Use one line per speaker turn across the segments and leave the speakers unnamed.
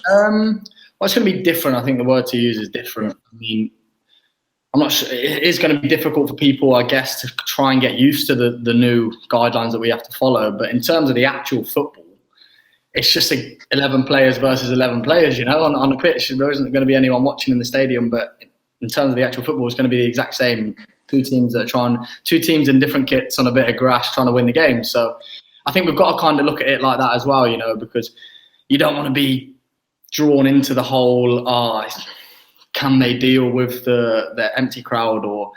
Well, it's going to be different. I think the word to use is different. I mean, I'm not sure. It is going to be difficult for people, I guess, to try and get used to the new guidelines that we have to follow. But in terms of the actual football, it's just 11 players versus 11 players, on a pitch. There isn't going to be anyone watching in the stadium. But in terms of the actual football, it's going to be the exact same. Two teams in different kits on a bit of grass trying to win the game. So I think we've got to kind of look at it like that as well, because you don't want to be drawn into the whole, can they deal with the empty crowd or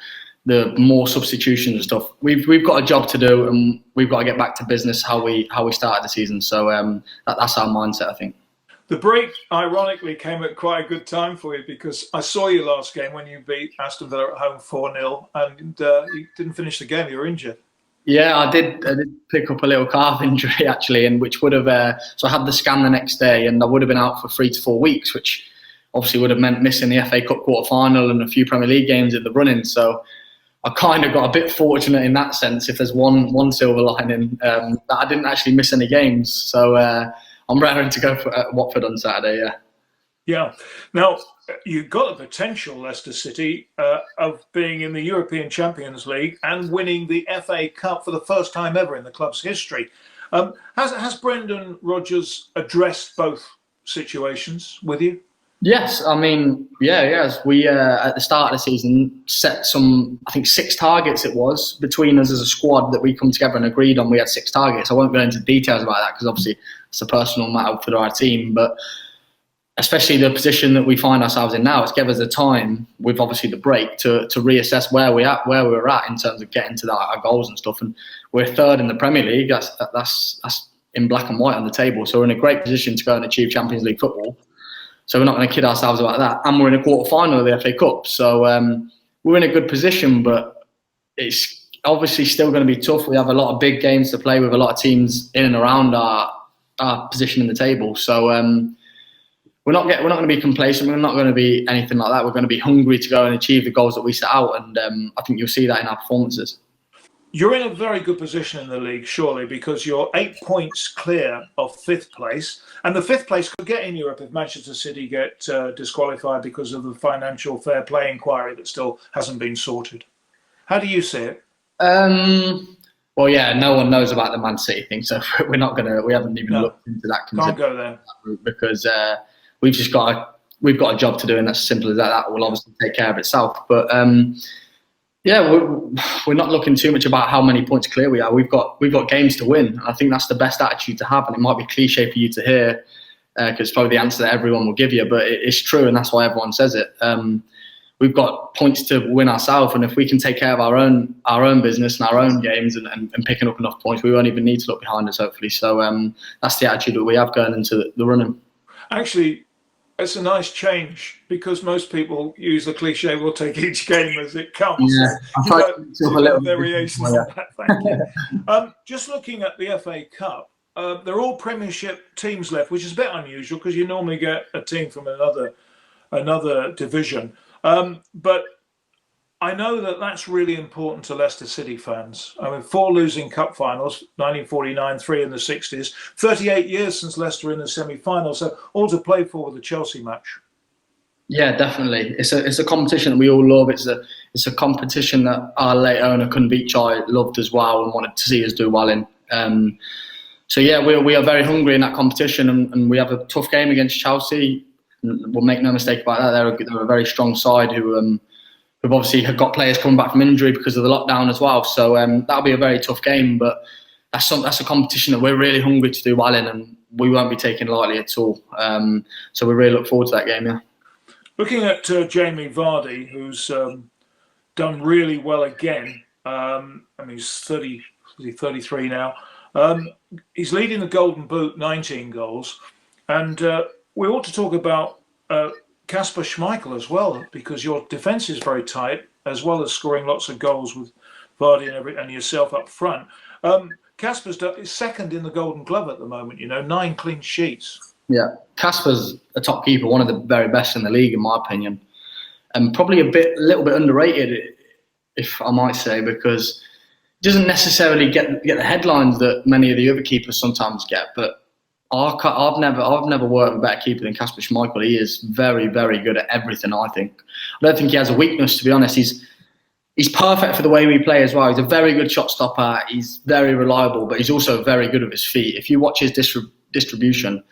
the more substitutions and stuff. We've got a job to do, and we've got to get back to business how we started the season. So that's our mindset, I think.
The break, ironically, came at quite a good time for you, because I saw you last game when you beat Aston Villa at home 4-0, and you didn't finish the game. You were injured. Yeah,
I did pick up a little calf injury, actually, and which would have... so I had the scan the next day, and I would have been out for 3 to 4 weeks, which obviously would have meant missing the FA Cup quarter-final and a few Premier League games in the running. So I kind of got a bit fortunate in that sense, if there's one silver lining, that I didn't actually miss any games. So I'm raring to go for Watford on Saturday, yeah.
Yeah. Now, you've got the potential, Leicester City, of being in the European Champions League and winning the FA Cup for the first time ever in the club's history. Has Brendan Rodgers addressed both situations with you?
Yes, I mean, yes. We, at the start of the season, set I think 6 targets it was, between us as a squad that we come together and agreed on. We had 6 targets. I won't go into details about that because obviously it's a personal matter for our team, but especially the position that we find ourselves in now, it's given us the time with obviously the break to reassess where we were at in terms of getting to our goals and stuff. And we're 3rd in the Premier League. That's in black and white on the table. So we're in a great position to go and achieve Champions League football. So we're not going to kid ourselves about that. And we're in a quarter-final of the FA Cup. So we're in a good position, but it's obviously still going to be tough. We have a lot of big games to play with, a lot of teams in and around our position in the table. So we're not going to be complacent. We're not going to be anything like that. We're going to be hungry to go and achieve the goals that we set out. And I think you'll see that in our performances.
You're in a very good position in the league, surely, because you're 8 points clear of 5th place. And the 5th place could get in Europe if Manchester City get disqualified because of the financial fair play inquiry that still hasn't been sorted. How do you see it?
Well, yeah, no one knows about the Man City thing, so we haven't even looked into that.
Can't go there.
Because we've got a job to do, and that's as simple as that. That will obviously take care of itself. But we're not looking too much about how many points clear we are. We've got games to win. I think that's the best attitude to have, and it might be cliche for you to hear because it's probably the answer that everyone will give you, but it's true, and that's why everyone says it. We've got points to win ourselves, and if we can take care of our own business and our own games and picking up enough points, we won't even need to look behind us, hopefully. So that's the attitude that we have going into the running.
Actually, it's a nice change, because most people use the cliche, we'll take each game as it comes.
Yeah,
a little variations on that. Thank you. Just looking at the FA Cup, they're all Premiership teams left, which is a bit unusual because you normally get a team from another division. But I know that that's really important to Leicester City fans. I mean, 4 losing cup finals, 1949, 3 in the 60s, 38 years since Leicester in the semi-final, so all to play for with the Chelsea match.
Yeah, definitely. It's a competition that we all love. It's a competition that our late owner, Kunbichai, loved as well and wanted to see us do well in. So yeah, we are very hungry in that competition, and we have a tough game against Chelsea. We'll make no mistake about that. They're a very strong side who've obviously got players coming back from injury because of the lockdown as well. So that'll be a very tough game, but that's a competition that we're really hungry to do well in, and we won't be taking lightly at all. So we really look forward to that game, yeah.
Looking at Jamie Vardy, who's done really well again. I mean, he's 33 now. He's leading the Golden Boot, 19 goals. And we ought to talk about Kasper Schmeichel as well, because your defence is very tight, as well as scoring lots of goals with Vardy and yourself up front. Kasper's is 2nd in the Golden Glove at the moment, 9 clean sheets.
Yeah, Kasper's a top keeper, one of the very best in the league, in my opinion. And probably a little bit underrated, if I might say, because he doesn't necessarily get the headlines that many of the other keepers sometimes get. But I've never worked with a better keeper than Kasper Schmeichel. He is very, very good at everything, I think. I don't think he has a weakness, to be honest. He's perfect for the way we play as well. He's a very good shot stopper. He's very reliable, but he's also very good with his feet. If you watch his distribution,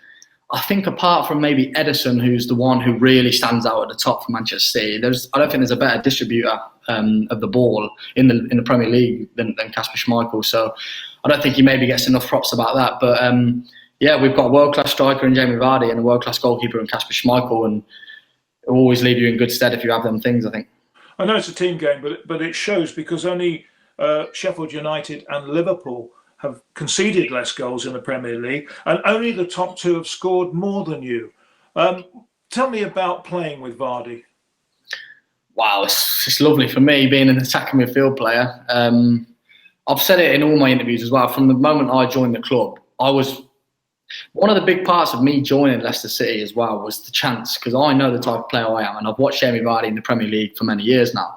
I think apart from maybe Edison, who's the one who really stands out at the top for Manchester City, I don't think there's a better distributor of the ball in the Premier League than Kasper Schmeichel. So I don't think he maybe gets enough props about that. But yeah, we've got a world-class striker in Jamie Vardy and a world-class goalkeeper in Kasper Schmeichel, and it'll always leave you in good stead if you have them things, I think.
I know it's a team game, but it shows because only Sheffield United and Liverpool have conceded less goals in the Premier League, and only the top two have scored more than you. Tell me about playing with Vardy.
Wow, it's lovely for me being an attacking midfield player. I've said it in all my interviews as well. From the moment I joined the club, one of the big parts of me joining Leicester City as well was the chance, because I know the type of player I am, and I've watched Jamie Vardy in the Premier League for many years now.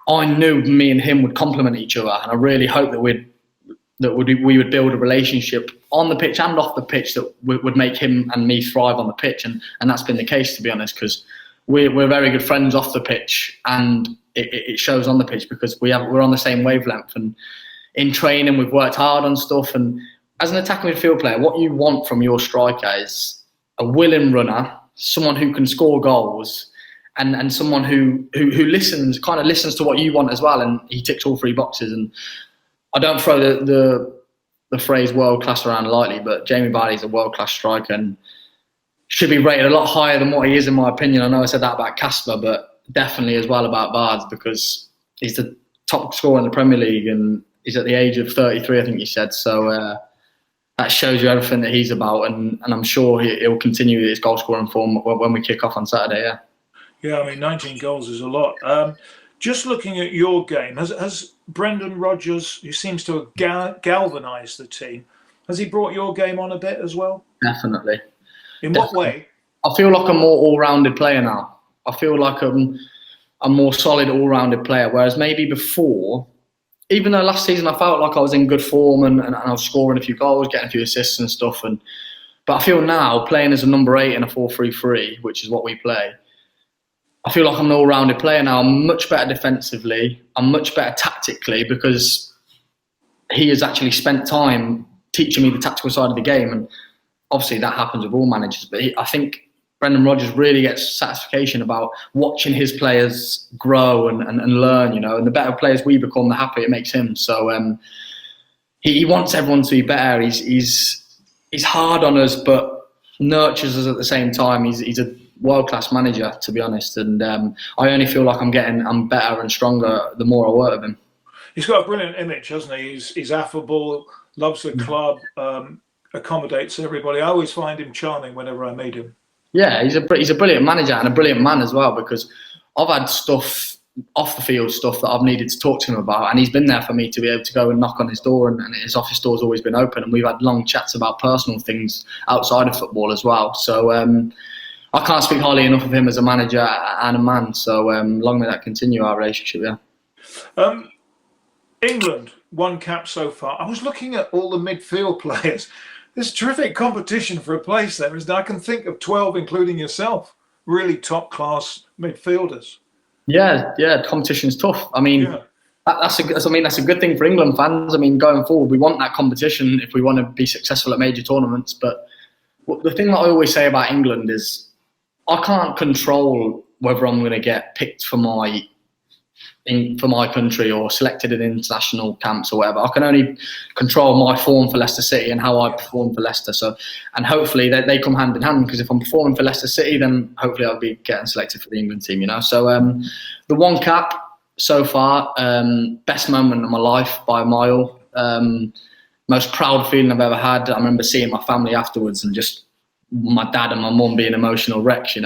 I knew me and him would complement each other, and I really hope that we would build a relationship on the pitch and off the pitch that would make him and me thrive on the pitch, and that's been the case, to be honest, because we're very good friends off the pitch, and it shows on the pitch because we're on the same wavelength, and in training we've worked hard on stuff. And as an attacking midfield player, what you want from your striker is a willing runner, someone who can score goals, and someone who listens to what you want as well, and he ticks all three boxes. And I don't throw the phrase world class around lightly, but Jamie Vardy is a world class striker and should be rated a lot higher than what he is, in my opinion. I know I said that about Kasper, but definitely as well about Vardy, because he's the top scorer in the Premier League and he's at the age of 33, I think you said. So that shows you everything that he's about, and I'm sure he'll continue his goal scoring form when we kick off on Saturday. Yeah.
Yeah, I mean, 19 goals is a lot. Just looking at your game, has Brendan Rodgers, who seems to have galvanised the team, has he brought your game on a bit as well?
Definitely.
In what way?
I feel like I'm more all-rounded player now. I feel like I'm a more solid all-rounded player, whereas maybe before, even though last season I felt like I was in good form and I was scoring a few goals, getting a few assists and stuff, but I feel now playing as a number 8 in a 4-3-3, which is what we play, I feel like I'm an all-rounded player now. I'm much better defensively. I'm much better tactically because he has actually spent time teaching me the tactical side of the game. And obviously that happens with all managers. But I think Brendan Rodgers really gets satisfaction about watching his players grow and learn, and the better players we become, the happier it makes him. So he wants everyone to be better. He's hard on us, but nurtures us at the same time. He's a world-class manager, to be honest, and I only feel like I'm better and stronger the more I work with him.
He's got a brilliant image, hasn't he? He's affable, loves the club, accommodates everybody. I always find him charming whenever I meet him. Yeah,
he's a brilliant manager and a brilliant man as well, because I've had stuff off the field stuff that I've needed to talk to him about, and he's been there for me to be able to go and knock on his door, and his office door's always been open, and we've had long chats about personal things outside of football as well. So I can't speak highly enough of him as a manager and a man. So long may that continue, our relationship. Yeah.
England, 1 cap so far. I was looking at all the midfield players. There's terrific competition for a place there. I can think of 12, including yourself, really top class midfielders.
Yeah, competition's tough. I mean, that's a good thing for England fans. I mean, going forward, we want that competition if we want to be successful at major tournaments. But the thing that I always say about England is I can't control whether I'm going to get picked for my country or selected in international camps or whatever. I can only control my form for Leicester City and how I perform for Leicester. So, and hopefully they come hand in hand, because if I'm performing for Leicester City, then hopefully I'll be getting selected for the England team. So the 1 cap so far, best moment of my life by a mile. Most proud feeling I've ever had. I remember seeing my family afterwards and just my dad and my mum being emotional wrecks,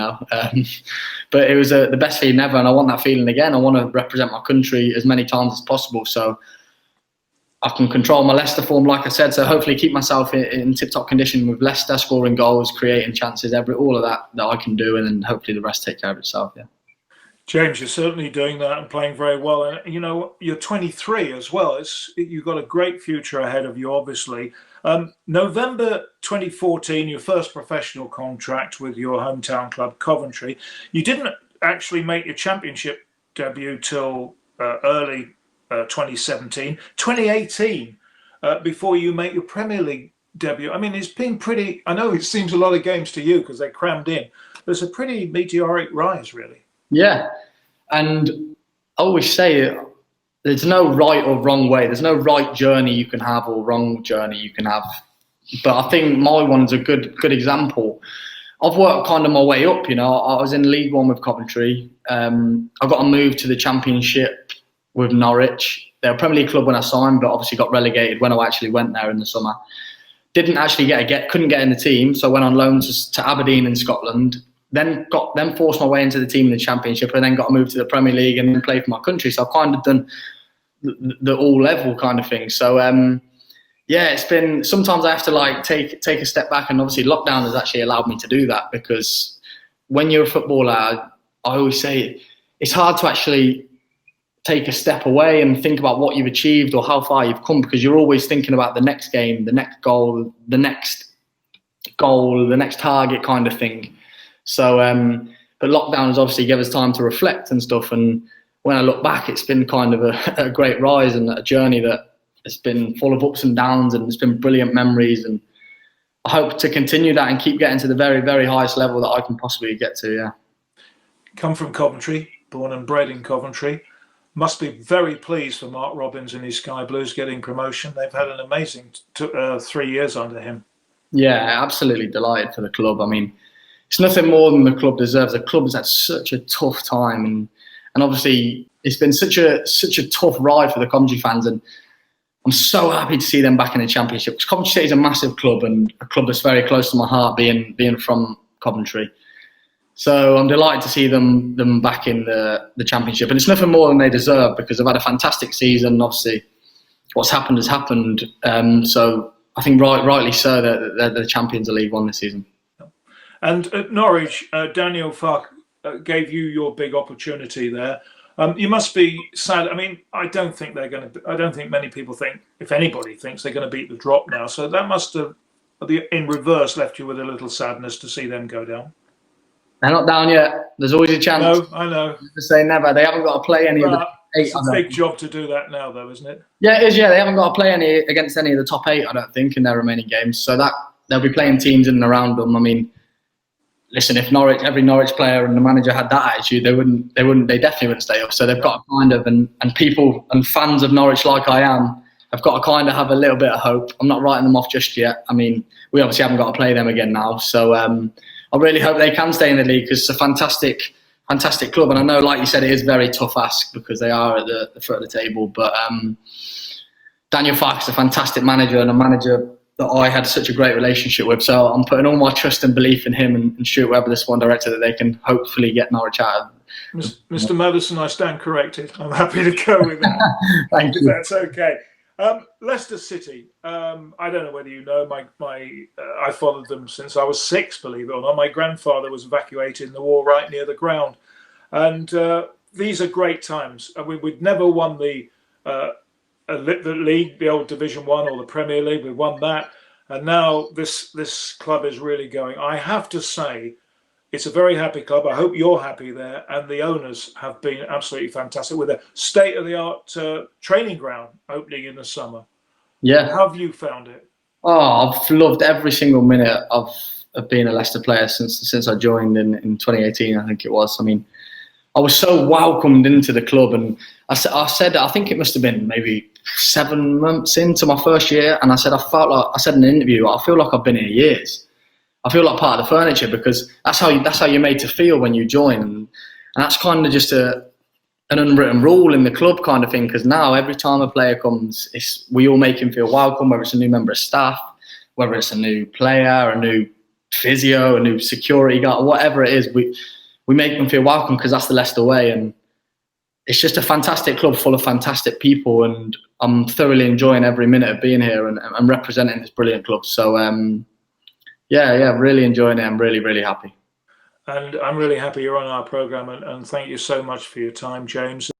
but it was the best feeling ever, and I want that feeling again. I want to represent my country as many times as possible, so I can control my Leicester form, like I said, so hopefully keep myself in tip-top condition with Leicester, scoring goals, creating chances, all of that I can do, and then hopefully the rest take care of itself. Yeah.
James, you're certainly doing that and playing very well. And you're 23 as well. You've got a great future ahead of you, obviously. November 2014, your first professional contract with your hometown club, Coventry. You didn't actually make your championship debut till early 2017. 2018, before you make your Premier League debut. I mean, it's been pretty, I know it seems a lot of games to you because they're crammed in. There's a pretty meteoric rise, really.
Yeah, and I always say there's no right or wrong way. There's no right journey you can have or wrong journey you can have. But I think my one's a good example. I've worked kind of my way up, you know. I was in League One with Coventry. I got a move to the Championship with Norwich. They're a Premier League club when I signed, but obviously got relegated when I actually went there in the summer. Didn't actually couldn't get in the team, so I went on loan to Aberdeen in Scotland. Then forced my way into the team in the Championship, and then got a move to the Premier League and then played for my country. So I've kind of done the all level kind of thing. So yeah, it's been, sometimes I have to like take a step back, and obviously lockdown has actually allowed me to do that, because when you're a footballer, I always say it's hard to actually take a step away and think about what you've achieved or how far you've come, because you're always thinking about the next game, the next goal, the next target kind of thing. So, but lockdown has obviously given us time to reflect and stuff. And when I look back, it's been kind of a great rise and a journey that has been full of ups and downs, and it's been brilliant memories. And I hope to continue that and keep getting to the very, very highest level that I can possibly get to. Yeah.
Come from Coventry, born and bred in Coventry. Must be very pleased for Mark Robins and his Sky Blues getting promotion. They've had an amazing 3 years under him. Yeah,
absolutely delighted for the club. I mean, it's nothing more than the club deserves. The club has had such a tough time, and obviously it's been such a tough ride for the Coventry fans, and I'm so happy to see them back in the Championship, because Coventry City is a massive club and a club that's very close to my heart, being from Coventry. So I'm delighted to see them back in the Championship, and it's nothing more than they deserve, because they've had a fantastic season. Obviously, what's happened has happened. So I think rightly so that they're the champions of League One this season.
And at Norwich, Daniel Farke gave you your big opportunity there. You must be sad. I mean, I don't think many people think, if anybody thinks, they're going to beat the drop now. So that must have, in reverse, left you with a little sadness to see them go down.
They're not down yet. There's always a chance.
No, I know.
To say never. They haven't got to play any of the 8.
It's a big job to do that now, though, isn't it?
Yeah, it is. Yeah, they haven't got to play against any of the top 8, I don't think, in their remaining games. So that they'll be playing teams in and around them. I mean, listen, if every Norwich player and the manager had that attitude, they definitely wouldn't stay up. So they've got to kind of, and people and fans of Norwich like I am, have got to kind of have a little bit of hope. I'm not writing them off just yet. I mean, we obviously haven't got to play them again now. So I really hope they can stay in the league, because it's a fantastic club. And I know, like you said, it is very tough ask because they are at the foot of the table. But Daniel Farke is a fantastic manager, and a manager that I had such a great relationship with. So I'm putting all my trust and belief in him and Stuart Webber, the Swan director, that they can hopefully get Norwich out of.
Mr. Maddison, I stand corrected. I'm happy to go with that.
Thank you.
That's okay. Leicester City. I don't know whether you know, I followed them since I was 6, believe it or not. My grandfather was evacuated in the war right near the ground. And these are great times. We'd never won the league, the old Division 1 or the Premier League. We won that. And now this club is really going. I have to say, it's a very happy club. I hope you're happy there. And the owners have been absolutely fantastic with a state-of-the-art training ground opening in the summer.
Yeah.
How have you found it?
Oh, I've loved every single minute of being a Leicester player since I joined in 2018, I think it was. I mean, I was so welcomed into the club, and I said I think it must have been maybe 7 months into my first year, and I said in an interview, I feel like I've been here years. I feel like part of the furniture, because that's how you're made to feel when you join, and that's kind of just an unwritten rule in the club kind of thing. Because now every time a player comes, we all make him feel welcome, whether it's a new member of staff, whether it's a new player, a new physio, a new security guard, whatever it is, we make them feel welcome, because that's the Leicester way. And it's just a fantastic club full of fantastic people, and I'm thoroughly enjoying every minute of being here and representing this brilliant club. So yeah, really enjoying it. I'm really, really happy.
And I'm really happy you're on our programme, and thank you so much for your time, James.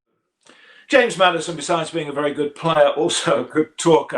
James Maddison, besides being a very good player, also a good talker.